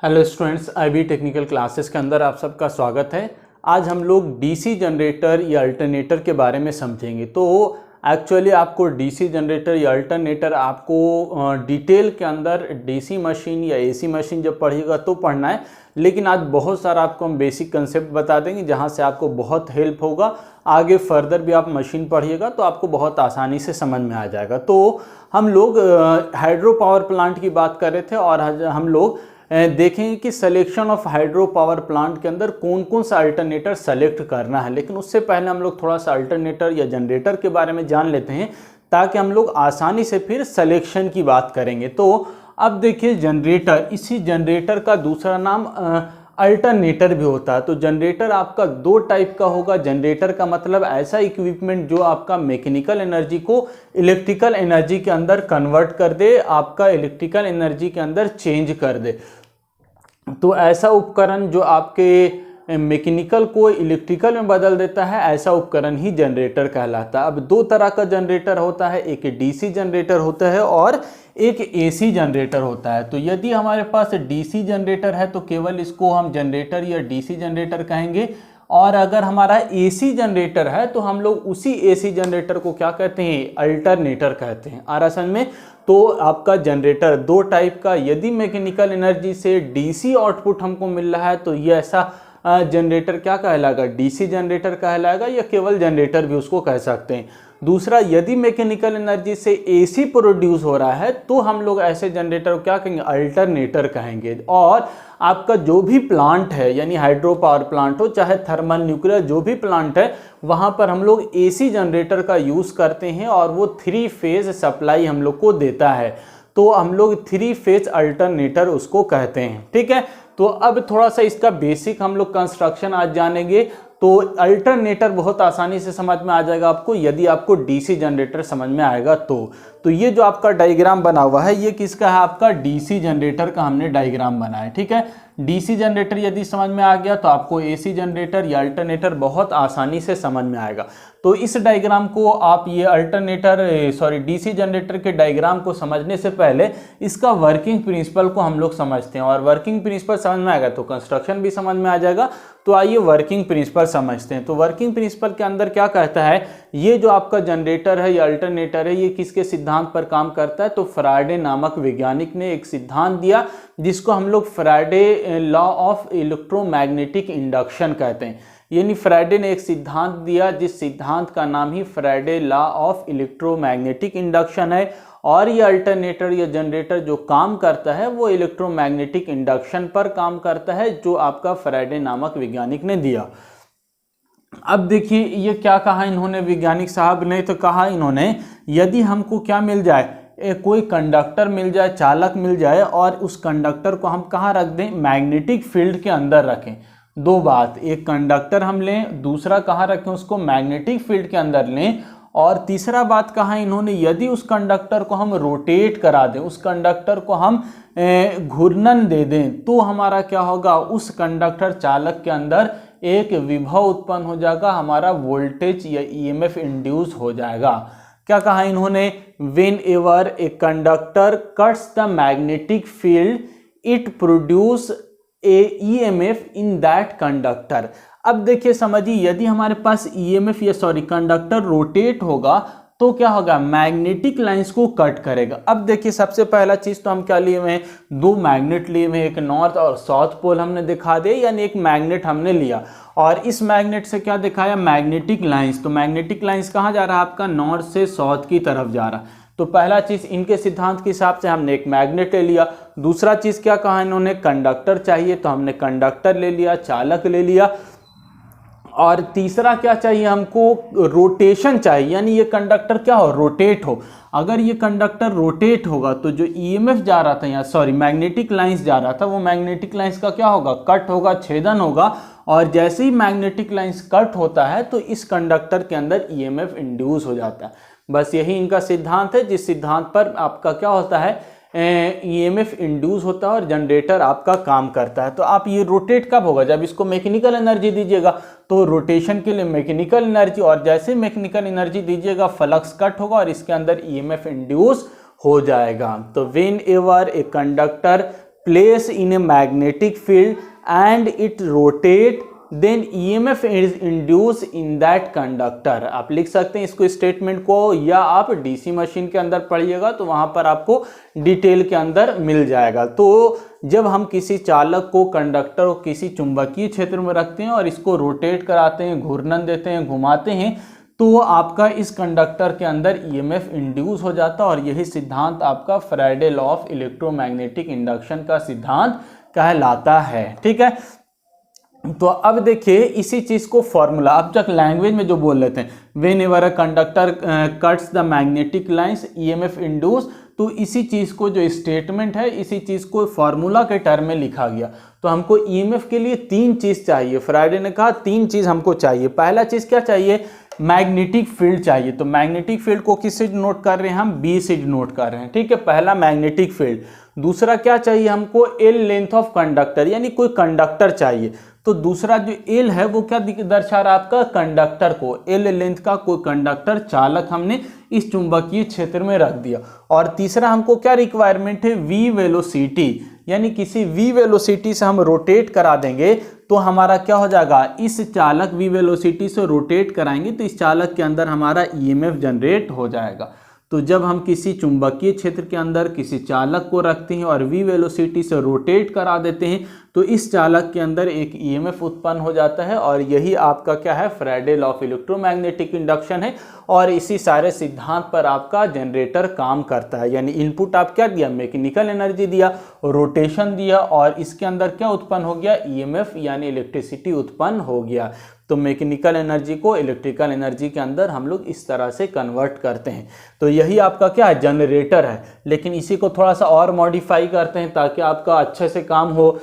Hello students, IB technical classes के अंदर आप सबका स्वागत है। आज हम लोग डीसी जनरेटर या अल्टरनेटर के बारे में समझेंगे। तो एक्चुअली आपको डीसी जनरेटर या अल्टरनेटर आपको डिटेल के अंदर डीसी मशीन या एसी मशीन जब पढ़िएगा तो पढ़ना है, लेकिन आज बहुत सारा आपको हम बेसिक कंसेप्ट बता देंगे जहां से आपको बहुत हेल्प होगा। आगे फर्दर भी आप मशीन पढ़िएगा तो आपको बहुत आसानी से समझ में आ जाएगा। तो हम लोग हाइड्रो पावर प्लांट की बात कर रहे थे और हम लोग देखेंगे कि selection of hydro power plant के अंदर कौन कौन सा अल्टरनेटर सेलेक्ट करना है। लेकिन उससे पहले हम लोग थोड़ा सा अल्टरनेटर या जनरेटर के बारे में जान लेते हैं ताकि हम लोग आसानी से फिर सिलेक्शन की बात करेंगे। तो अब देखिए जनरेटर, इसी जनरेटर का दूसरा नाम अल्टरनेटर भी होता है। तो जनरेटर आपका दो टाइप का होगा। जनरेटर का मतलब ऐसा इक्विपमेंट जो आपका मैकेनिकल एनर्जी को इलेक्ट्रिकल एनर्जी के अंदर कन्वर्ट कर दे, आपका इलेक्ट्रिकल एनर्जी के अंदर चेंज कर दे। तो ऐसा उपकरण जो आपके मैकेनिकल को इलेक्ट्रिकल में बदल देता है, ऐसा उपकरण ही जनरेटर कहलाता है। अब दो तरह का जनरेटर होता है, एक डीसी जनरेटर होता है और एक एसी जनरेटर होता है। तो यदि हमारे पास डीसी जनरेटर है तो केवल इसको हम जनरेटर या डीसी जनरेटर कहेंगे, और अगर हमारा एसी जनरेटर है तो हम लोग उसी एसी जनरेटर को क्या कहते हैं, अल्टरनेटर कहते हैं। आ रहा समझ में? तो आपका जनरेटर दो टाइप का, यदि मैकेनिकल एनर्जी से डीसी आउटपुट हमको मिल रहा है तो ये ऐसा जनरेटर क्या कहलाएगा, डीसी जनरेटर कहलाएगा, या केवल जनरेटर भी उसको कह सकते हैं। दूसरा, यदि मैकेनिकल एनर्जी से एसी प्रोड्यूस हो रहा है तो हम लोग ऐसे जनरेटर को क्या कहेंगे, अल्टरनेटर कहेंगे। और आपका जो भी प्लांट है, यानी हाइड्रो पावर प्लांट हो चाहे थर्मल न्यूक्लियर जो भी प्लांट है, वहाँ पर हम लोग एसी जनरेटर का यूज़ करते हैं और वो 3 फेज सप्लाई हम लोग को देता है। तो हम लोग 3 फेज अल्टरनेटर उसको कहते हैं। ठीक है, तो अब थोड़ा सा इसका बेसिक हम लोग कंस्ट्रक्शन आज जानेंगे। तो अल्टरनेटर बहुत आसानी से समझ में आ जाएगा आपको यदि आपको डीसी जनरेटर समझ में आएगा तो ये जो आपका डायग्राम बना हुआ है ये किसका है, आपका डीसी जनरेटर का हमने डायग्राम बनाया है। ठीक है, डीसी जनरेटर यदि समझ में आ गया तो आपको एसी जनरेटर या अल्टरनेटर बहुत आसानी से समझ में आएगा। तो इस डायग्राम को आप ये डीसी जनरेटर के डायग्राम को समझने से पहले इसका वर्किंग प्रिंसिपल को हम लोग समझते हैं, और वर्किंग प्रिंसिपल समझ में आएगा तो कंस्ट्रक्शन भी समझ में आ जाएगा। तो आइए वर्किंग प्रिंसिपल समझते हैं। तो वर्किंग प्रिंसिपल के अंदर क्या कहता है, ये जो आपका जनरेटर है या अल्टरनेटर है ये किसके सिद्धांत पर काम करता है, तो फैराडे नामक वैज्ञानिक ने एक सिद्धांत दिया जिसको हम लोग Faraday law of electromagnetic induction कहते हैं। यानी फैराडे ने एक सिद्धांत दिया जिस सिद्धांत का नाम ही Faraday law of electromagnetic induction है। और ये अल्टरनेटर या जनरेटर जो काम करता है वो इलेक्ट्रोमैग्नेटिक इंडक्शन पर काम करता है, जो आपका फैराडे नामक वैज्ञानिक ने दिया। अब देखिए ये क्या कहा इन्होंने, वैज्ञानिक साहब ने तो कहा इन्होंने, यदि हमको क्या मिल जाए, कोई कंडक्टर मिल जाए, चालक मिल जाए, और उस कंडक्टर को हम कहाँ रख दें, मैग्नेटिक फील्ड के अंदर रखें। दो बात, एक कंडक्टर हम लें, दूसरा कहाँ रखें, उसको मैग्नेटिक फील्ड के अंदर लें। और तीसरा बात कहा इन्होंने, यदि उस कंडक्टर को हम रोटेट करा दें, उस कंडक्टर को हम घूर्णन दे दें, तो हमारा क्या होगा, उस कंडक्टर चालक के अंदर एक विभव उत्पन्न हो जाएगा, हमारा वोल्टेज या ईएमएफ इंड्यूस हो जाएगा। क्या कहा इन्होंने, when ever a conductor cuts the magnetic field it produce a EMF in that conductor. अब देखिए समझिए, यदि हमारे पास ईएमएफ या कंडक्टर रोटेट होगा तो क्या होगा, मैग्नेटिक लाइंस को कट करेगा। अब देखिए सबसे पहला चीज तो हम क्या लिए हुए हैं, दो मैग्नेट लिए हुए हैं, एक नॉर्थ और साउथ पोल हमने दिखा दिया, यानी एक मैग्नेट हमने लिया और इस मैग्नेट से क्या दिखाया, मैग्नेटिक लाइंस। तो मैग्नेटिक लाइंस कहाँ जा रहा है, आपका नॉर्थ से साउथ की तरफ जा रहा है। तो पहला चीज इनके सिद्धांत के हिसाब से हमने एक मैग्नेट ले लिया। दूसरा चीज क्या कहा इन्होंने, कंडक्टर चाहिए तो हमने कंडक्टर ले लिया, चालक ले लिया। और तीसरा क्या चाहिए हमको, रोटेशन चाहिए, यानी ये कंडक्टर क्या हो, रोटेट हो। अगर ये कंडक्टर रोटेट होगा तो जो ईएमएफ जा रहा था यहाँ मैग्नेटिक लाइंस जा रहा था, वो मैग्नेटिक लाइंस का क्या होगा, कट होगा, छेदन होगा। और जैसे ही मैग्नेटिक लाइंस कट होता है तो इस कंडक्टर के अंदर ईएमएफ इंड्यूस हो जाता है। बस यही इनका सिद्धांत है, जिस सिद्धांत पर आपका क्या होता है, ईएमएफ इंड्यूस होता है और जनरेटर आपका काम करता है। तो आप ये रोटेट कब होगा, जब इसको मैकेनिकल एनर्जी दीजिएगा। तो रोटेशन के लिए मैकेनिकल एनर्जी, और जैसे मैकेनिकल एनर्जी दीजिएगा फ्लक्स कट होगा और इसके अंदर ईएमएफ इंड्यूस हो जाएगा। तो whenever a conductor place in a magnetic field and it rotate then EMF is induce in that conductor. आप लिख सकते हैं इसको स्टेटमेंट को, या आप डीसी मशीन के अंदर पढ़िएगा तो वहां पर आपको डिटेल के अंदर मिल जाएगा। तो जब हम किसी चालक को, कंडक्टर को किसी चुंबकीय क्षेत्र में रखते हैं और इसको रोटेट कराते हैं, घूर्णन देते हैं, घुमाते हैं, तो आपका इस कंडक्टर के अंदर EMF इंड्यूस हो जाता है। और यही सिद्धांत आपका Faraday law of electromagnetic induction का सिद्धांत कहलाता है। ठीक है, तो अब देखिए इसी चीज को फॉर्मूला अब तक लैंग्वेज में जो बोल लेते हैं, when ever a conductor cuts the magnetic lines EMF induce, तो इसी चीज को जो स्टेटमेंट है, इसी चीज को फॉर्मूला के टर्म में लिखा गया। तो हमको EMF के लिए 3 चीज चाहिए। फैराडे ने कहा 3 चीज हमको चाहिए। पहला चीज क्या चाहिए? मैग्नेटिक फील्ड चाहिए। तो मैग्नेटिक फील्ड को किस से नोट कर रहे हैं हम? B से नोट कर रहे हैं। ठीक है, पहला मैग्नेटिक फील्ड। दूसरा क्या चाहिए हमको? L लेंथ ऑफ कंडक्टर, यानी कोई कंडक्टर चाहिए। तो दूसरा जो L है वो क्या दर्शा रहा है? आपका कंडक्टर को, L लेंथ का कोई कंडक्टर, चालक हमने इस चुंबकीय क्षेत्र में रख दिया। और तीसरा हमको क्या रिक्वायरमेंट है? V वेलोसिटी, यानी किसी V वेलोसिटी से हम रोटेट करा देंगे तो हमारा क्या हो जाएगा? इस चालक V वेलोसिटी से रोटेट कराएंगे तो इस चालक के अंदर हमारा EMF जनरेट हो जाएगा। तो जब हम किसी चुंबकीय क्षेत्र के अंदर किसी चालक को रखते हैं और V वेलोसिटी से रोटेट करा देते हैं तो इस चालक के अंदर एक EMF उत्पन्न हो जाता है। और यही आपका क्या है? Faraday law of electromagnetic induction है। और इसी सारे सिद्धांत पर आपका जनरेटर काम करता है। यानी इनपुट आप क्या दिया? मैकेनिकल एनर्जी दिया, रोटेशन दिया, और इसके अंदर क्या उत्पन्न हो गया? EMF यानी इलेक्ट्रिसिटी उत्पन्न हो गया। तो मैकेनिकल एनर्जी को इलेक्ट्रिकल एनर्जी के अंदर हम लोग इस तरह से कन्वर्ट करते हैं। तो यही आपका क्या है? जनरेटर है। लेकिन इसी को थोड़ा सा और मॉडिफाई करते हैं ताकि आपका अच्छे से काम हो।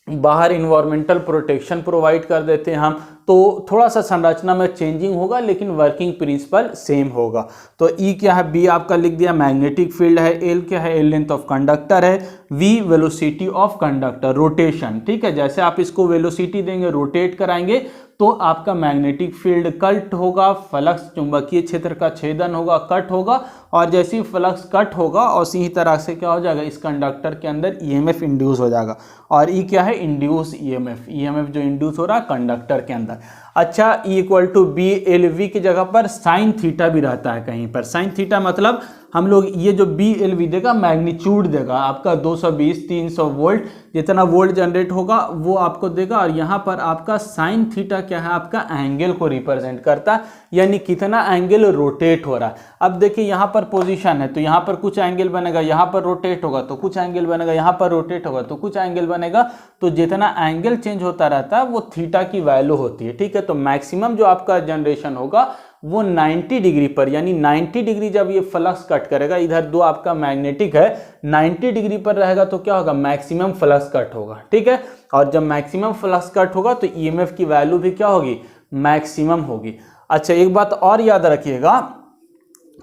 बाहर इन्वायरमेंटल प्रोटेक्शन प्रोवाइड कर देते हैं हम, तो थोड़ा सा संरचना में चेंजिंग होगा लेकिन वर्किंग प्रिंसिपल सेम होगा। तो E क्या है? B आपका लिख दिया, मैग्नेटिक फील्ड है। L क्या है? L लेंथ ऑफ कंडक्टर है। V velocity of conductor, rotation. ठीक है, जैसे आप इसको वेलोसिटी देंगे, रोटेट कराएंगे तो आपका मैग्नेटिक फील्ड कट होगा, फ्लक्स चुंबकीय क्षेत्र का छेदन होगा, कट होगा। और जैसे ही फ्लक्स कट होगा और इसी तरह से क्या हो जाएगा? इस कंडक्टर के अंदर EMF इंड्यूस हो जाएगा। और E क्या है? इंड्यूस EMF जो इंड्यूस हो रहा है कंडक्टर के अंदर। अच्छा, E इक्वल टू BLV की जगह पर साइन थीटा भी रहता है कहीं पर। साइन थीटा मतलब हम लोग ये जो BLV देगा, मैग्नीट्यूड देगा आपका 220-300 वोल्ट, जितना वोल्ट जनरेट होगा वो आपको देगा। और यहाँ पर आपका साइन थीटा क्या है? आपका एंगल को रिप्रेजेंट करता है, यानी कितना एंगल रोटेट हो रहा है। अब देखिए यहाँ पर पोजीशन है तो यहाँ पर कुछ एंगल बनेगा, यहाँ पर रोटेट होगा तो कुछ एंगल बनेगा, यहाँ पर रोटेट होगा तो कुछ एंगल बनेगा। तो जितना एंगल चेंज होता रहता है वो थीटा की वैल्यू होती है। ठीक है, तो मैक्सिमम जो आपका जनरेशन होगा वो 90 डिग्री पर, यानी 90 डिग्री जब ये फ्लक्स कट करेगा, इधर दो आपका मैग्नेटिक है, 90 डिग्री पर रहेगा तो क्या होगा? मैक्सिमम फ्लक्स कट होगा। ठीक है, और जब मैक्सिमम फ्लक्स कट होगा तो EMF की वैल्यू भी क्या होगी? मैक्सिमम होगी। अच्छा, एक बात और याद रखिएगा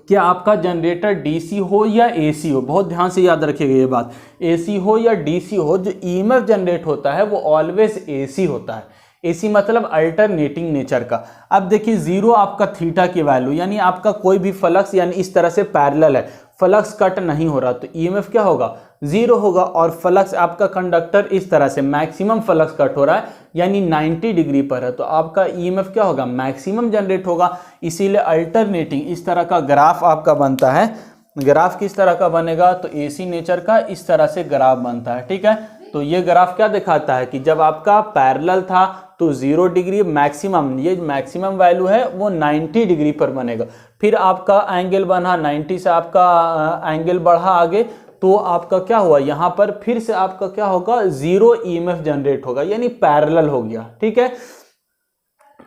कि आपका जनरेटर DC हो या AC हो, बहुत ध्यान से याद रखिएगा ये बात, AC हो या DC हो, जो EMF जनरेट होता है वो ऑलवेज AC होता है। AC मतलब अल्टरनेटिंग नेचर का। अब देखिए 0 आपका थीटा की वैल्यू, यानी आपका कोई भी फ्लक्स यानी इस तरह से पैरेलल है, फ्लक्स कट नहीं हो रहा तो EMF क्या होगा? 0 होगा। और फ्लक्स आपका कंडक्टर इस तरह से मैक्सिमम फ्लक्स कट हो रहा है यानी 90 डिग्री पर है तो आपका EMF क्या होगा? मैक्सिमम जनरेट होगा। इसीलिए अल्टरनेटिंग इस तरह का ग्राफ आपका बनता है। ग्राफ किस तरह का बनेगा? तो AC नेचर का इस तरह से ग्राफ बनता है। ठीक है, तो ये ग्राफ क्या दिखाता है कि जब आपका पैरेलल था तो 0 डिग्री मैक्सिमम, ये मैक्सिमम वैल्यू है वो 90 डिग्री पर बनेगा। फिर आपका एंगल बना 90 से, आपका एंगल बढ़ा आगे तो आपका क्या हुआ? यहाँ पर फिर से आपका क्या होगा? 0 EMF जनरेट होगा, यानी पैरेलल हो गया। ठीक है,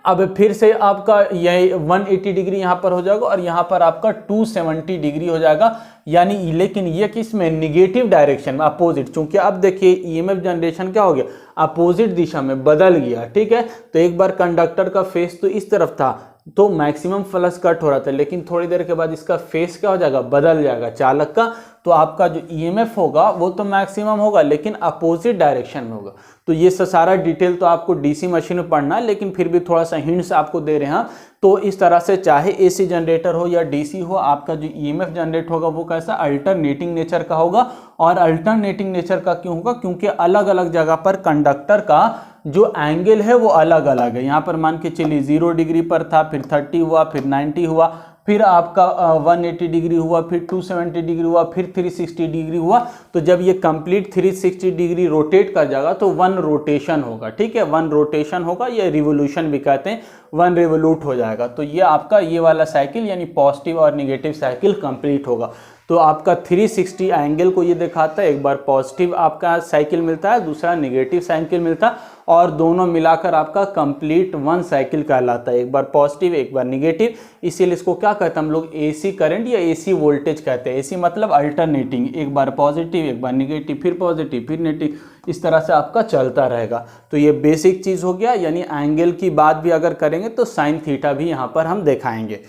अब फिर से आपका ये 180 डिग्री यहाँ पर हो जाएगा और यहाँ पर आपका 270 डिग्री हो जाएगा, यानी लेकिन ये किस में? निगेटिव डायरेक्शन में, अपोजिट। चूंकि अब देखिए EMF जनरेशन क्या हो गया? अपोजिट दिशा में बदल गया। ठीक है, तो एक बार कंडक्टर का फेस तो इस तरफ था तो मैक्सिमम फ्लक्स कट हो रहा था, लेकिन थोड़ी देर के बाद इसका फेस क्या हो जाएगा? बदल जाएगा, चालक का तो आपका जो ईएमएफ होगा वो तो मैक्सिमम होगा लेकिन अपोजिट डायरेक्शन में होगा। तो ये सारा डिटेल तो आपको डीसी मशीन में पढ़ना है, लेकिन फिर भी थोड़ा सा हिंट्स आपको दे रहे हैं। तो इस तरह से चाहे एसी जनरेटर हो या डीसी हो, आपका जो ईएमएफ जनरेट होगा वो कैसा अल्टरनेटिंग नेचर का होगा। और अल्टरनेटिंग नेचर का क्यों होगा? क्योंकि अलग अलग जगह पर कंडक्टर का जो एंगल है वो अलग अलग है। यहाँ पर मान के चलिए 0 डिग्री पर था, फिर 30 हुआ, फिर 90 हुआ, फिर आपका 180 डिग्री हुआ, फिर 270 डिग्री हुआ, फिर 360 डिग्री हुआ। तो जब ये कंप्लीट 360 डिग्री रोटेट कर जाएगा तो 1 रोटेशन होगा। ठीक है, 1 रोटेशन होगा, ये रिवोल्यूशन भी कहते हैं, 1 रिवोल्यूट हो जाएगा। तो ये आपका ये वाला साइकिल यानी पॉजिटिव और निगेटिव साइकिल कंप्लीट होगा। तो आपका 360 एंगल को ये दिखाता है, एक बार पॉजिटिव आपका साइकिल मिलता है, दूसरा निगेटिव साइकिल मिलता है, और दोनों मिलाकर आपका कंप्लीट 1 साइकिल कहलाता है। एक बार पॉजिटिव एक बार निगेटिव, इसीलिए इसको क्या कहते हैं हम लोग? एसी करंट या एसी वोल्टेज कहते हैं। एसी मतलब अल्टरनेटिंग, एक बार पॉजिटिव एक बार निगेटिव, फिर पॉजिटिव फिर नेगेटिव, इस तरह से आपका चलता रहेगा। तो ये बेसिक चीज़ हो गया। यानी एंगल की बात भी अगर करेंगे तो साइन थीटा भी यहाँ पर हम दिखाएंगे।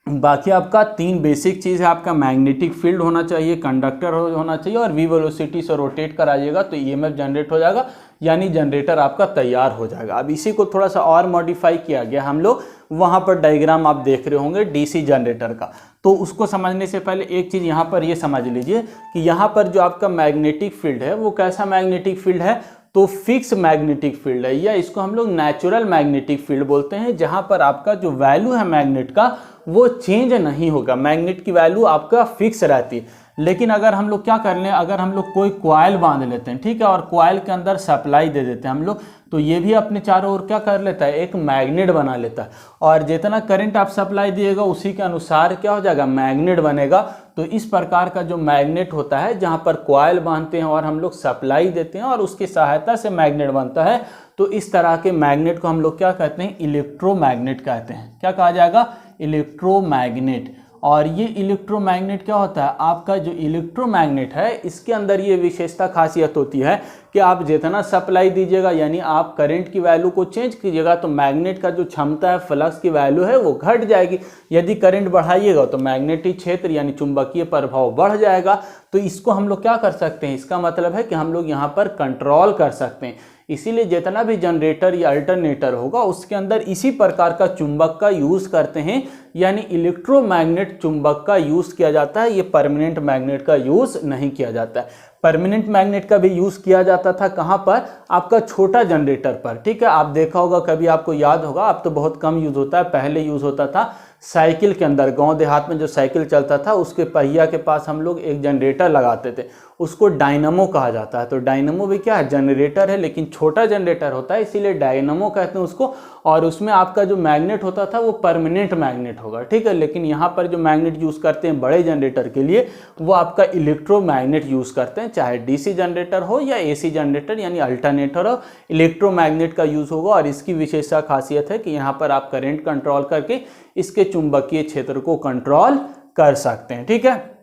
बाकी आपका 3 बेसिक चीज़ है, आपका मैग्नेटिक फील्ड होना चाहिए, कंडक्टर होना चाहिए, और वी वेलोसिटी से रोटेट कराइएगा तो ईएमएफ जनरेट हो जाएगा, यानी जनरेटर आपका तैयार हो जाएगा। अब इसी को थोड़ा सा और मॉडिफाई किया गया हम लोग, वहाँ पर डायग्राम आप देख रहे होंगे डीसी जनरेटर का। तो उसको समझने से पहले एक चीज़ यहाँ पर ये समझ लीजिए कि यहाँ पर जो आपका मैग्नेटिक फील्ड है वो कैसा मैग्नेटिक फील्ड है? तो फिक्स मैग्नेटिक फील्ड है, या इसको हम लोग नेचुरल मैग्नेटिक फील्ड बोलते हैं, जहाँ पर आपका जो वैल्यू है मैग्नेट का वो चेंज नहीं होगा। मैग्नेट की वैल्यू आपका फिक्स रहती है। लेकिन अगर हम लोग क्या कर लें, अगर हम लोग कोई कॉइल बांध लेते हैं, ठीक है, और कॉइल के अंदर सप्लाई दे देते हैं हम लोग, तो ये भी अपने चारों ओर क्या कर लेता है? एक मैग्नेट बना लेता है। और जितना करंट आप सप्लाई दिएगा उसी के अनुसार क्या हो जाएगा? मैग्नेट बनेगा। तो इस प्रकार का जो मैग्नेट होता है, जहाँ पर कॉइल बांधते हैं और हम लोग सप्लाई देते हैं और उसकी सहायता से मैग्नेट बनता है, तो इस तरह के मैग्नेट को हम लोग क्या कहते हैं? इलेक्ट्रोमैग्नेट कहते हैं। क्या कहा जाएगा? इलेक्ट्रोमैग्नेट। और ये इलेक्ट्रोमैग्नेट क्या होता है? आपका जो इलेक्ट्रोमैग्नेट है इसके अंदर ये विशेषता खासियत होती है कि आप जितना सप्लाई दीजिएगा, यानी आप करंट की वैल्यू को चेंज कीजिएगा, तो मैग्नेट का जो क्षमता है, फ्लक्स की वैल्यू है, वो घट जाएगी। यदि करंट बढ़ाइएगा तो मैग्नेटिक क्षेत्र यानी चुंबकीय प्रभाव बढ़ जाएगा। तो इसको हम लोग क्या कर सकते हैं? इसका मतलब है कि हम लोग यहाँ पर कंट्रोल कर सकते हैं। इसीलिए जितना भी जनरेटर या अल्टरनेटर होगा उसके अंदर इसी प्रकार का चुंबक का यूज़ करते हैं, यानी इलेक्ट्रोमैग्नेट चुंबक का यूज़ किया जाता है। ये परमानेंट मैग्नेट का यूज़ नहीं किया जाता है। परमानेंट मैग्नेट का भी यूज़ किया जाता था कहाँ पर? आपका छोटा जनरेटर पर। ठीक है, आप देखा होगा, कभी आपको याद होगा, अब तो बहुत कम यूज़ होता है, पहले यूज़ होता था साइकिल के अंदर। गांव देहात में जो साइकिल चलता था उसके पहिया के पास हम लोग एक जनरेटर लगाते थे, उसको डायनमो कहा जाता है। तो डायनमो भी क्या है? जनरेटर है, लेकिन छोटा जनरेटर होता है, इसीलिए डायनमो कहते हैं उसको। और उसमें आपका जो मैग्नेट होता था वो परमानेंट मैग्नेट होगा। ठीक है, लेकिन यहाँ पर जो मैग्नेट यूज़ करते हैं बड़े जनरेटर के लिए, वो आपका इलेक्ट्रोमैग्नेट यूज़ करते हैं। चाहे डीसी जनरेटर हो या एसी जनरेटर यानी अल्टरनेटर हो, इलेक्ट्रोमैग्नेट का यूज़ होगा। और इसकी विशेषता खासियत है कि यहाँ पर आप करंट कंट्रोल करके इसके चुंबकीय क्षेत्र को कंट्रोल कर सकते हैं। ठीक है,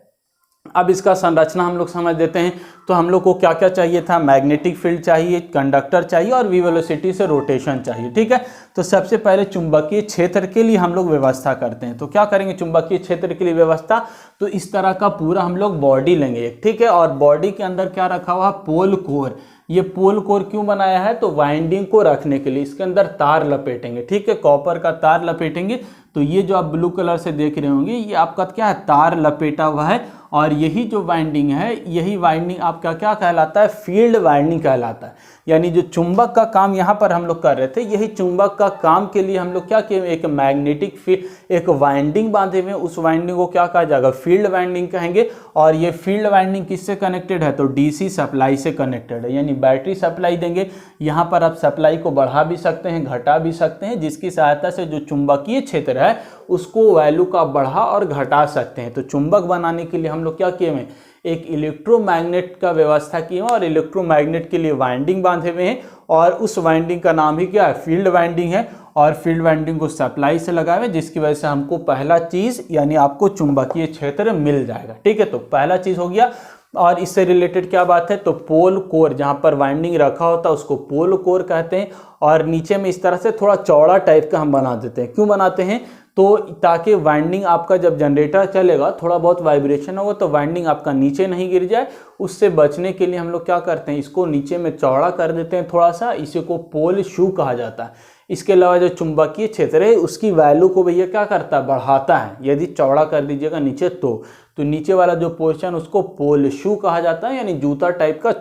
अब इसका संरचना हम लोग समझ देते हैं। तो हम लोग को क्या क्या चाहिए था? मैग्नेटिक फील्ड चाहिए, कंडक्टर चाहिए, और वी वेलोसिटी से रोटेशन चाहिए। ठीक है, तो सबसे पहले चुंबकीय क्षेत्र के लिए हम लोग व्यवस्था करते हैं। तो क्या करेंगे चुंबकीय क्षेत्र के लिए व्यवस्था? तो इस तरह का पूरा हम लोग बॉडी लेंगे एक, ठीक है, और बॉडी के अंदर क्या रखा हुआ? पोल कोर। ये पोल कोर क्यों बनाया है? तो वाइंडिंग को रखने के लिए। इसके अंदर तार लपेटेंगे, ठीक है, कॉपर का तार लपेटेंगे। तो ये जो आप ब्लू कलर से देख रहे होंगे, ये आपका क्या है? तार लपेटा हुआ है। और यही जो वाइंडिंग है, यही वाइंडिंग आपका क्या कहलाता है? फील्ड वाइंडिंग कहलाता है। यानी जो चुंबक का काम यहाँ पर हम लोग कर रहे थे, यही चुंबक का काम के लिए हम लोग क्या किए? एक मैग्नेटिक फील्ड, एक वाइंडिंग बांधे हुए, उस वाइंडिंग को क्या कहा जाएगा? फील्ड वाइंडिंग कहेंगे। और ये फील्ड वाइंडिंग किससे कनेक्टेड है? तो डीसी सप्लाई से कनेक्टेड है, यानी बैटरी सप्लाई देंगे। यहाँ पर आप सप्लाई को बढ़ा भी सकते हैं, घटा भी सकते हैं, जिसकी सहायता से जो चुंबकीय क्षेत्र है उसको वैल्यू का बढ़ा और घटा सकते हैं। तो चुंबक बनाने के लिए हम लोग क्या किए हैं? एक इलेक्ट्रोमैग्नेट का व्यवस्था की है, और इलेक्ट्रोमैग्नेट के लिए वाइंडिंग बांधे हुए हैं, और उस वाइंडिंग का नाम ही क्या है? फील्ड वाइंडिंग है। और फील्ड वाइंडिंग को सप्लाई से लगाए हुए, जिसकी वजह से हमको पहला चीज़ यानी आपको चुंबकीय क्षेत्र मिल जाएगा। ठीक है, तो पहला चीज़ हो गया। और इससे रिलेटेड क्या बात है? तो पोल कोर, जहाँ पर वाइंडिंग रखा होता है उसको पोल कोर कहते हैं। और नीचे में इस तरह से थोड़ा चौड़ा टाइप का हम बना देते हैं। क्यों बनाते हैं? तो ताकि वाइंडिंग आपका जब जनरेटर चलेगा थोड़ा बहुत वाइब्रेशन होगा तो वाइंडिंग आपका नीचे नहीं गिर जाए, उससे बचने के लिए हम लोग क्या करते हैं, इसको नीचे में चौड़ा कर देते हैं थोड़ा सा, इसी को पोल शू कहा जाता है। इसके अलावा जो चुंबकीय क्षेत्र है उसकी वैल्यू को भैया क्या करता है, बढ़ाता है। यदि चौड़ा कर दीजिएगा नीचे तो नीचे वाला जो पोर्शन उसको पोल शू कहा जाता है, यानी जूता टाइप का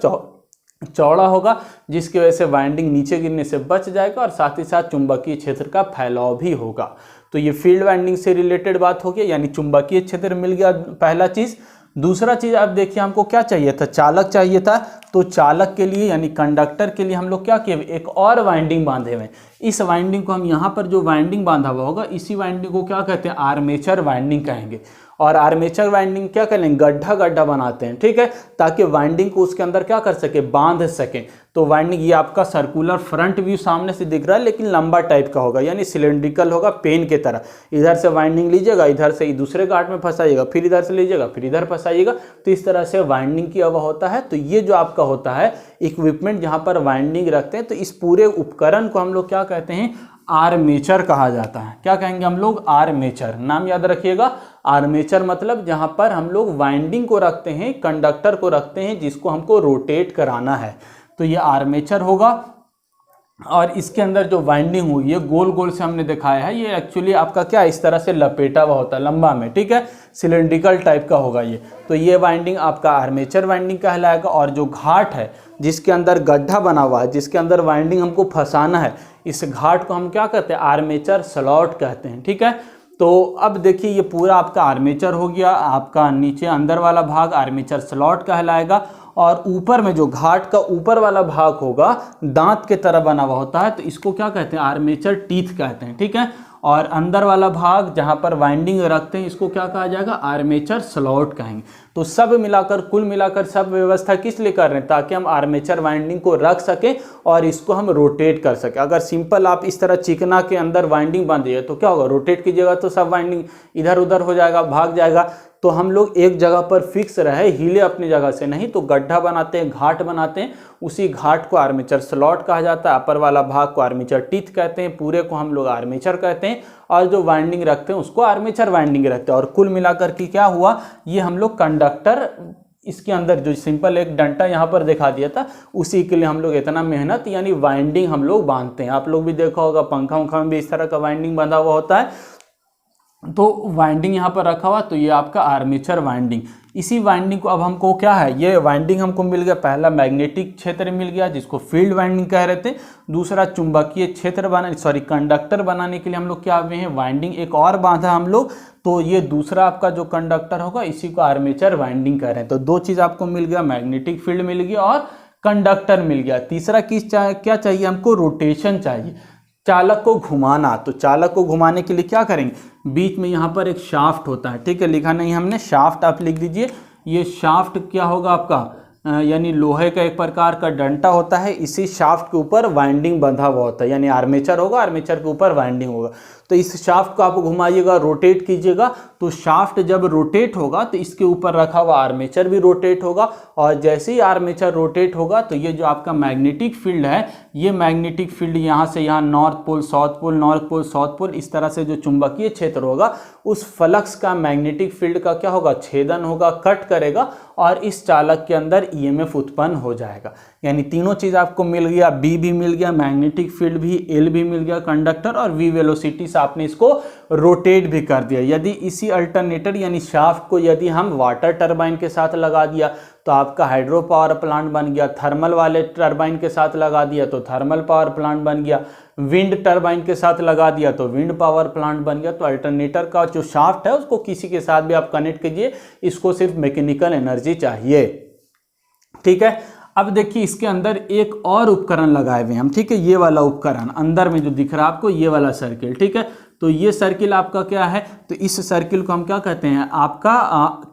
चौड़ा होगा, जिसकी वजह से वाइंडिंग नीचे गिरने से बच जाएगा और साथ ही साथ चुंबकीय क्षेत्र का फैलाव भी होगा। तो ये फील्ड वाइंडिंग से रिलेटेड बात हो गई, यानी चुंबकीय क्षेत्र मिल गया पहला चीज। दूसरा चीज आप देखिए हमको क्या चाहिए था, चालक चाहिए था। तो चालक के लिए यानी कंडक्टर के लिए हम लोग क्या किए, एक और वाइंडिंग बांधे हुए। इस वाइंडिंग को हम यहाँ पर जो वाइंडिंग बांधा हुआ होगा इसी वाइंडिंग को क्या कहते हैं, आर्मेचर वाइंडिंग कहेंगे। और आर्मेचर वाइंडिंग क्या करेंगे, गड्ढा गड्ढा बनाते हैं, ठीक है, ताकि वाइंडिंग को उसके अंदर क्या कर सके, बांध सके। तो वाइंडिंग ये आपका सर्कुलर फ्रंट व्यू सामने से दिख रहा है लेकिन लंबा टाइप का होगा, यानी सिलेंड्रिकल होगा, पेन की तरह। इधर से वाइंडिंग लीजिएगा, इधर से दूसरे गार्ड में फंसाइएगा, फिर इधर से लीजिएगा, फिर इधर फंसाइएगा, तो इस तरह से वाइंडिंग किया हुआ होता है। तो ये जो आपका होता है इक्विपमेंट जहाँ पर वाइंडिंग रखते हैं, तो इस पूरे उपकरण को हम लोग क्या कहते हैं, आर्मेचर कहा जाता है। क्या कहेंगे हम लोग, आर्मेचर। नाम याद रखिएगा, आर्मेचर मतलब जहां पर हम लोग वाइंडिंग को रखते हैं, कंडक्टर को रखते हैं, जिसको हमको रोटेट कराना है, तो ये आर्मेचर होगा। और इसके अंदर जो वाइंडिंग हुई है गोल गोल से हमने दिखाया है, ये एक्चुअली आपका क्या इस तरह से लपेटा हुआ होता है लंबा में, ठीक है, सिलेंड्रिकल टाइप का होगा ये। तो ये वाइंडिंग आपका आर्मेचर वाइंडिंग कहलाएगा। और जो घाट है जिसके अंदर गड्ढा बना हुआ है, जिसके अंदर वाइंडिंग हमको फंसाना है, इस घाट को हम क्या कहते हैं, आर्मेचर स्लॉट कहते हैं, ठीक है। तो अब देखिए ये पूरा आपका आर्मेचर हो गया, आपका नीचे अंदर वाला भाग आर्मेचर स्लॉट कहलाएगा। और ऊपर में जो घाट का ऊपर वाला भाग होगा दांत के तरह बना हुआ होता है, तो इसको क्या कहते हैं, आर्मेचर टीथ कहते हैं, ठीक है। और अंदर वाला भाग जहां पर वाइंडिंग रखते हैं इसको क्या कहा जाएगा, आर्मेचर स्लॉट कहेंगे। तो सब मिलाकर कुल मिलाकर सब व्यवस्था किस लिए कर रहे हैं, ताकि हम आर्मेचर वाइंडिंग को रख सकें और इसको हम रोटेट कर सकें। अगर सिंपल आप इस तरह चिकना के अंदर वाइंडिंग बांधिए तो क्या होगा, रोटेट कीजिएगा तो सब वाइंडिंग इधर उधर हो जाएगा, भाग जाएगा। तो हम लोग एक जगह पर फिक्स रहे, हिले अपनी जगह से नहीं, तो गड्ढा बनाते हैं, घाट बनाते हैं, उसी घाट को आर्मेचर स्लॉट कहा जाता है। अपर वाला भाग को आर्मेचर टीथ कहते हैं, पूरे को हम लोग आर्मेचर कहते हैं, और जो वाइंडिंग रखते हैं उसको आर्मेचर वाइंडिंग रखते हैं। और कुल मिलाकर के क्या हुआ, ये हम लोग कंडक्टर, इसके अंदर जो सिंपल एक डंटा यहाँ पर दिखा दिया था, उसी के लिए हम लोग इतना मेहनत यानी वाइंडिंग हम लोग बांधते हैं। आप लोग भी देखा होगा पंखा उंखा में भी इस तरह का वाइंडिंग बंधा हुआ होता है। तो वाइंडिंग यहाँ पर रखा हुआ, तो ये आपका आर्मेचर वाइंडिंग। इसी वाइंडिंग को अब हमको क्या है, ये वाइंडिंग हमको मिल गया, पहला मैग्नेटिक क्षेत्र मिल गया जिसको फील्ड वाइंडिंग कह रहे थे। दूसरा चुंबकीय क्षेत्र कंडक्टर बनाने के लिए हम लोग क्या हुए हैं, वाइंडिंग एक और बांधा हम लोग, तो ये दूसरा आपका जो कंडक्टर होगा इसी को आर्मेचर वाइंडिंग कह रहे हैं। तो दो चीज़ आपको मिल गया, मैग्नेटिक फील्ड मिल गया और कंडक्टर मिल गया। तीसरा क्या चाहिए हमको, रोटेशन चाहिए, चालक को घुमाना। तो चालक को घुमाने के लिए क्या करेंगे, बीच में यहाँ पर एक शाफ्ट होता है, ठीक है, लिखा नहीं हमने, शाफ्ट आप लिख दीजिए। ये शाफ्ट क्या होगा आपका, यानी लोहे का एक प्रकार का डंटा होता है, इसी शाफ्ट के ऊपर वाइंडिंग बंधा हुआ होता है, यानी आर्मेचर होगा, आर्मेचर के ऊपर वाइंडिंग होगा। तो इस शाफ्ट को आप घुमाइएगा, रोटेट कीजिएगा, तो शाफ्ट जब रोटेट होगा तो इसके ऊपर रखा हुआ आर्मेचर भी रोटेट होगा। और जैसे ही आर्मेचर रोटेट होगा तो ये जो आपका मैग्नेटिक फील्ड है, ये मैग्नेटिक फील्ड यहाँ से यहाँ north pole south pole, north pole south pole, इस तरह से जो चुंबकीय क्षेत्र होगा उस फ्लक्स का, मैग्नेटिक फील्ड का क्या होगा, छेदन होगा, कट करेगा और इस चालक के अंदर ईएमएफ उत्पन्न हो जाएगा। यानी तीनों चीज़ आपको मिल गया, बी भी मिल गया, मैग्नेटिक फील्ड भी, एल भी मिल गया कंडक्टर, और वी वेलोसिटी से आपने इसको रोटेट भी कर दिया। यदि इसी अल्टरनेटर यानी शाफ्ट को यदि हम वाटर टरबाइन के साथ लगा दिया तो आपका हाइड्रो पावर प्लांट बन गया, थर्मल वाले टरबाइन के साथ लगा दिया तो थर्मल पावर प्लांट बन गया, विंड टरबाइन के साथ लगा दिया तो विंड पावर प्लांट बन गया। तो अल्टरनेटर का जो शाफ्ट है उसको किसी के साथ भी आप कनेक्ट कीजिए, इसको सिर्फ मैकेनिकल एनर्जी चाहिए, ठीक है। अब देखिए इसके अंदर एक और उपकरण लगाए हुए हैं हम, ठीक है, ये वाला उपकरण अंदर में जो दिख रहा है आपको, ये वाला सर्किल, ठीक है। तो ये सर्किल आपका क्या है, तो इस सर्किल को हम क्या कहते हैं, आपका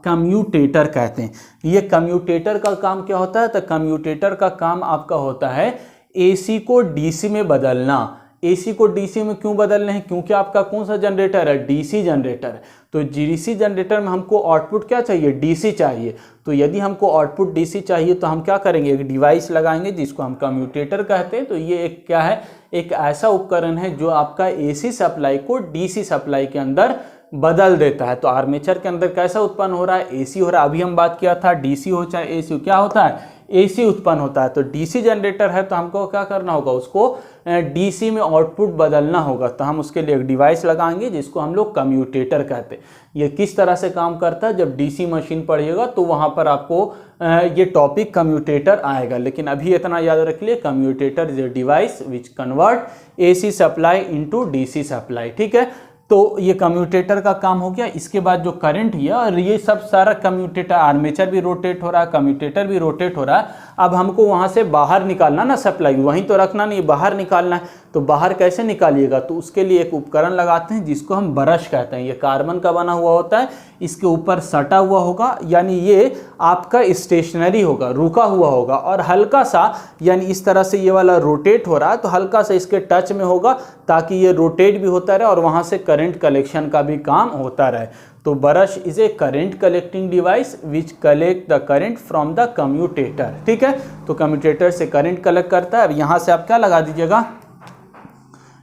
कम्यूटेटर कहते हैं। ये कम्यूटेटर का काम क्या होता है, तो कम्यूटेटर का काम आपका होता है एसी को डीसी में बदलना। एसी को डीसी में क्यों बदल रहे हैं? क्योंकि आपका कौन सा जनरेटर है? डीसी जनरेटर है। तो डीसी जनरेटर में हमको आउटपुट क्या चाहिए? डीसी चाहिए। तो यदि हमको आउटपुट डीसी चाहिए तो हम क्या करेंगे? एक डिवाइस लगाएंगे जिसको हम कम्यूटेटर कहते हैं। तो ये एक क्या है? एक ऐसा उपकरण है जो आपका एसी सप्लाई को डीसी सप्लाई के अंदर बदल देता है। तो आर्मेचर के अंदर कैसा उत्पन्न हो रहा है? एसी हो रहा है। अभी हम बात किया था डीसी हो चाहे एसी हो, क्या होता है? एसी उत्पन्न होता है। तो डीसी जनरेटर है तो हमको क्या करना होगा? उसको डीसी में आउटपुट बदलना होगा। तो हम उसके लिए एक डिवाइस लगाएंगे जिसको हम लोग कम्यूटेटर कहते हैं। ये किस तरह से काम करता है? जब डीसी मशीन पढ़िएगा तो वहाँ पर आपको ये टॉपिक कम्यूटेटर आएगा। लेकिन अभी इतना याद रख लिए, commutator is a device which convert AC supply into DC supply. ठीक है, तो ये कम्यूटेटर का काम हो गया। इसके बाद जो करंट है, और ये सब सारा कम्यूटेटर, आर्मेचर भी रोटेट हो रहा है, कम्यूटेटर भी रोटेट हो रहा है। अब हमको वहाँ से बाहर निकालना ना सप्लाई, वहीं तो रखना नहीं, बाहर निकालना है। तो बाहर कैसे निकालिएगा? तो उसके लिए एक उपकरण लगाते हैं जिसको हम ब्रश कहते हैं। ये कार्बन का बना हुआ होता है, इसके ऊपर सटा हुआ होगा, यानी ये आपका स्टेशनरी होगा, रुका हुआ होगा, और हल्का सा यानी इस तरह से ये वाला रोटेट हो रहा है तो हल्का सा इसके टच में होगा ताकि ये रोटेट भी होता रहे और वहाँ से करंट कलेक्शन का भी काम होता रहे। तो brush is a current collecting device which collect the current from the commutator. ठीक है, तो कम्यूटेटर से करंट कलेक्ट करता है। अब यहाँ से आप क्या लगा दीजिएगा?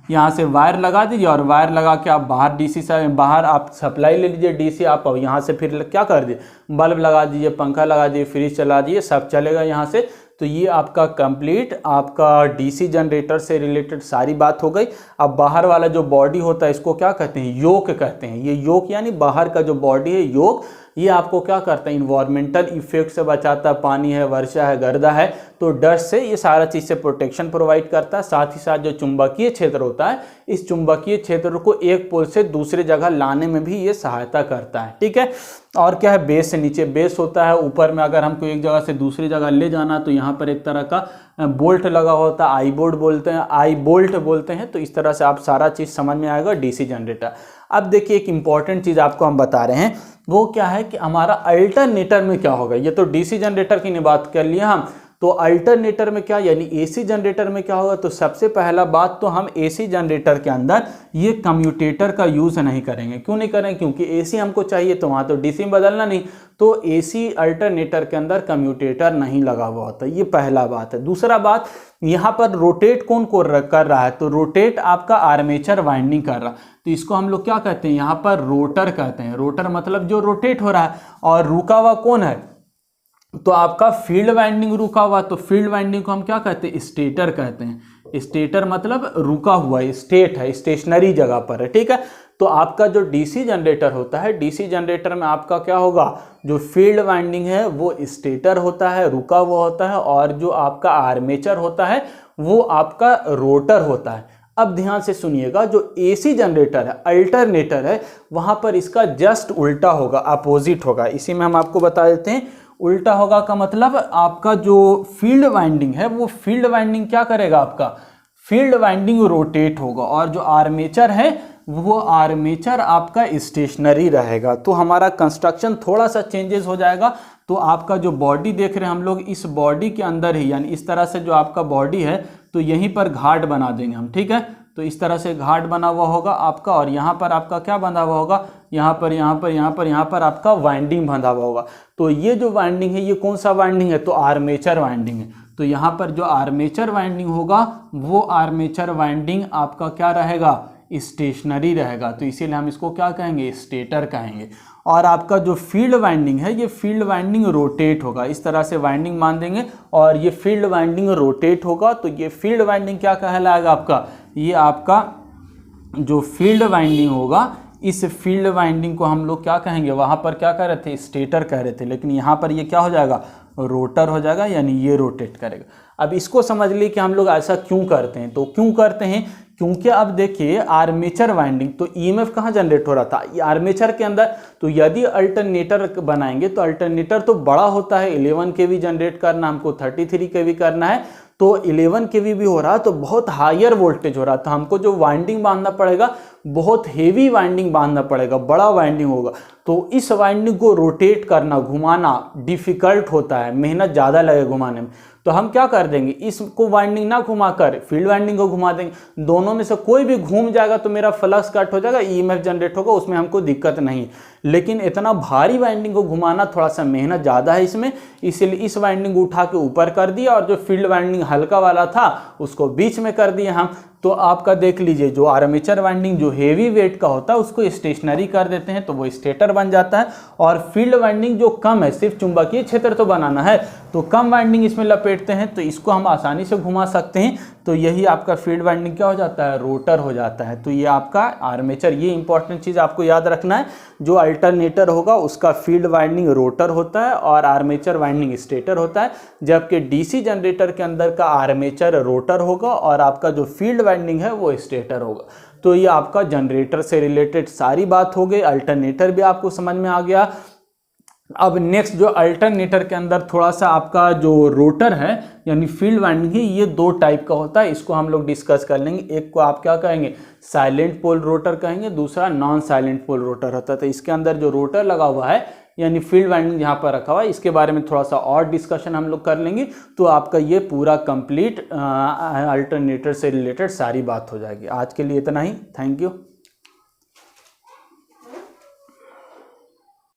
यहाँ से वायर लगा दीजिए, और वायर लगा के आप बाहर डीसी से बाहर आप सप्लाई ले लीजिए डीसी। आप यहाँ से फिर क्या कर दीजिए? बल्ब लगा दीजिए, पंखा लगा दीजिए, फ्रिज चला दीजिए, सब चलेगा यहाँ से। तो ये आपका कंप्लीट आपका डीसी जनरेटर से रिलेटेड सारी बात हो गई। अब बाहर वाला जो बॉडी होता है इसको क्या कहते हैं? योक कहते हैं। ये योक यानी बाहर का जो बॉडी है योक, ये आपको क्या करता है? इन्वायरमेंटल इफेक्ट से बचाता है। पानी है, वर्षा है, गर्दा है, तो डस्ट से ये सारा चीज़ से प्रोटेक्शन प्रोवाइड करता है। साथ ही साथ जो चुंबकीय क्षेत्र होता है, इस चुंबकीय क्षेत्र को एक पोल से दूसरे जगह लाने में भी ये सहायता करता है। ठीक है, और क्या है? बेस से नीचे बेस होता है, ऊपर में अगर हमको एक जगह से दूसरी जगह ले जाना तो यहाँ पर एक तरह का बोल्ट लगा होता है, आई बोल्ट बोलते हैं। तो इस तरह से आप सारा चीज़ समझ में आएगा डीसी जनरेटर। अब देखिए एक इंपॉर्टेंट चीज़ आपको हम बता रहे हैं, वो क्या है कि हमारा अल्टरनेटर में क्या होगा। ये तो डीसी जनरेटर की बात कर लिया हम, तो अल्टरनेटर में क्या, यानी एसी जनरेटर में क्या होगा? तो सबसे पहला बात तो हम एसी जनरेटर के अंदर ये कम्यूटेटर का यूज़ नहीं करेंगे। क्यों नहीं करेंगे? क्योंकि एसी हमको चाहिए, तो वहाँ तो डीसी में बदलना नहीं, तो एसी अल्टरनेटर के अंदर कम्यूटेटर नहीं लगा हुआ होता। ये पहला बात है। दूसरा बात, यहाँ पर रोटेट कौन को कर रहा है? तो रोटेट आपका आर्मेचर वाइंडिंग कर रहा है। तो इसको हम लोग क्या कहते हैं? यहाँ पर रोटर कहते हैं। रोटर मतलब जो रोटेट हो रहा है। और रुका हुआ कौन है? तो आपका फील्ड वाइंडिंग रुका हुआ। तो फील्ड वाइंडिंग को हम क्या कहते हैं? स्टेटर कहते हैं। स्टेटर मतलब रुका हुआ, स्टेट है, स्टेशनरी जगह पर है। ठीक है, तो आपका जो डीसी जनरेटर होता है, डीसी जनरेटर में आपका क्या होगा? जो फील्ड वाइंडिंग है वो स्टेटर होता है, रुका हुआ होता है, और जो आपका आर्मेचर होता है वो आपका रोटर होता है। अब ध्यान से सुनिएगा, जो एसी जनरेटर है, अल्टरनेटर है, वहां पर इसका जस्ट उल्टा होगा, अपोजिट होगा। इसी में हम आपको बता देते हैं। उल्टा होगा का मतलब आपका जो फील्ड वाइंडिंग है, वो फील्ड वाइंडिंग क्या करेगा? आपका फील्ड वाइंडिंग रोटेट होगा, और जो आर्मेचर है वो आर्मेचर आपका स्टेशनरी रहेगा। तो हमारा कंस्ट्रक्शन थोड़ा सा चेंजेस हो जाएगा। तो आपका जो बॉडी देख रहे हैं हम लोग, इस बॉडी के अंदर ही, यानी इस तरह से जो आपका बॉडी है, तो यहीं पर घाट बना देंगे हम। ठीक है, तो इस तरह से घाट बना हुआ होगा आपका, और यहाँ पर आपका क्या बंधा हुआ होगा? यहाँ पर आपका वाइंडिंग बंधा हुआ होगा। तो ये जो वाइंडिंग है, ये कौन सा वाइंडिंग है? तो आर्मेचर वाइंडिंग है। तो यहाँ पर जो आर्मेचर वाइंडिंग होगा, वो आर्मेचर वाइंडिंग आपका क्या रहेगा? स्टेशनरी रहेगा। तो इसीलिए हम इसको क्या कहेंगे? स्टेटर कहेंगे। और आपका जो फील्ड वाइंडिंग है, ये फील्ड वाइंडिंग रोटेट होगा। इस तरह से वाइंडिंग मान देंगे और ये फील्ड वाइंडिंग रोटेट होगा। तो ये फील्ड वाइंडिंग क्या कहलाएगा आपका? ये आपका जो फील्ड वाइंडिंग होगा, इस फील्ड वाइंडिंग को हम लोग क्या कहेंगे? वहाँ पर क्या कह रहे थे? स्टेटर कह रहे थे, लेकिन यहाँ पर ये क्या हो जाएगा? रोटर हो जाएगा, यानी ये रोटेट करेगा। अब इसको समझ लिए कि हम लोग ऐसा क्यों करते हैं। तो क्यों करते हैं? क्योंकि अब देखिए आर्मेचर वाइंडिंग, तो ईएमएफ कहाँ जनरेट हो रहा था? आर्मेचर के अंदर। तो यदि अल्टरनेटर बनाएंगे तो अल्टरनेटर तो बड़ा होता है, 11 केवी जनरेट करना, हमको 33 केवी करना है, तो 11 केवी भी हो रहा है, तो बहुत हायर वोल्टेज हो रहा है। तो हमको जो वाइंडिंग बांधना पड़ेगा बहुत हेवी वाइंडिंग बांधना पड़ेगा, बड़ा वाइंडिंग होगा, तो इस वाइंडिंग को रोटेट करना, घुमाना डिफ़िकल्ट होता है, मेहनत ज़्यादा लगे घुमाने में। तो हम क्या कर देंगे, इसको वाइंडिंग ना घुमाकर फील्ड वाइंडिंग को घुमा देंगे। दोनों में से कोई भी घूम जाएगा तो मेरा फ्लक्स कट हो जाएगा, ईएमएफ जनरेट होगा, उसमें हमको दिक्कत नहीं। लेकिन इतना भारी वाइंडिंग को घुमाना थोड़ा सा मेहनत ज़्यादा है इसमें, इसलिए इस वाइंडिंग को उठा के ऊपर कर दिया और जो फील्ड वाइंडिंग हल्का वाला था उसको बीच में कर दिया हम। तो आपका देख लीजिए, जो आर्मेचर वाइंडिंग जो हेवी वेट का होता है उसको स्टेशनरी कर देते हैं तो वो स्टेटर बन जाता है, और फील्ड वाइंडिंग जो कम है, सिर्फ चुंबकीय क्षेत्र तो बनाना है तो कम वाइंडिंग इसमें लपेटते हैं, तो इसको हम आसानी से घुमा सकते हैं। तो यही आपका फील्ड वाइंडिंग क्या हो जाता है, रोटर हो जाता है। तो ये आपका आर्मेचर, ये इंपॉर्टेंट चीज़ आपको याद रखना है, जो अल्टरनेटर होगा उसका फील्ड वाइंडिंग रोटर होता है और आर्मेचर वाइंडिंग स्टेटर होता है, जबकि डीसी जनरेटर के अंदर का आर्मेचर रोटर होगा और आपका जो फील्ड वाइंडिंग है वो स्टेटर होगा। तो ये आपका जनरेटर से रिलेटेड सारी बात हो गई, अल्टरनेटर भी आपको समझ में आ गया। अब नेक्स्ट जो अल्टरनेटर के अंदर थोड़ा सा आपका जो रोटर है यानी फील्ड वाइंडिंग है, ये दो टाइप का होता है, इसको हम लोग डिस्कस कर लेंगे। एक को आप क्या कहेंगे, साइलेंट पोल रोटर कहेंगे, दूसरा नॉन साइलेंट पोल रोटर होता है। तो इसके अंदर जो रोटर लगा हुआ है यानी फील्ड वाइंडिंग यहाँ पर रखा हुआ है, इसके बारे में थोड़ा सा और डिस्कशन हम लोग कर लेंगे, तो आपका ये पूरा कंप्लीट अल्टरनेटर से रिलेटेड सारी बात हो जाएगी। आज के लिए इतना ही, थैंक यू।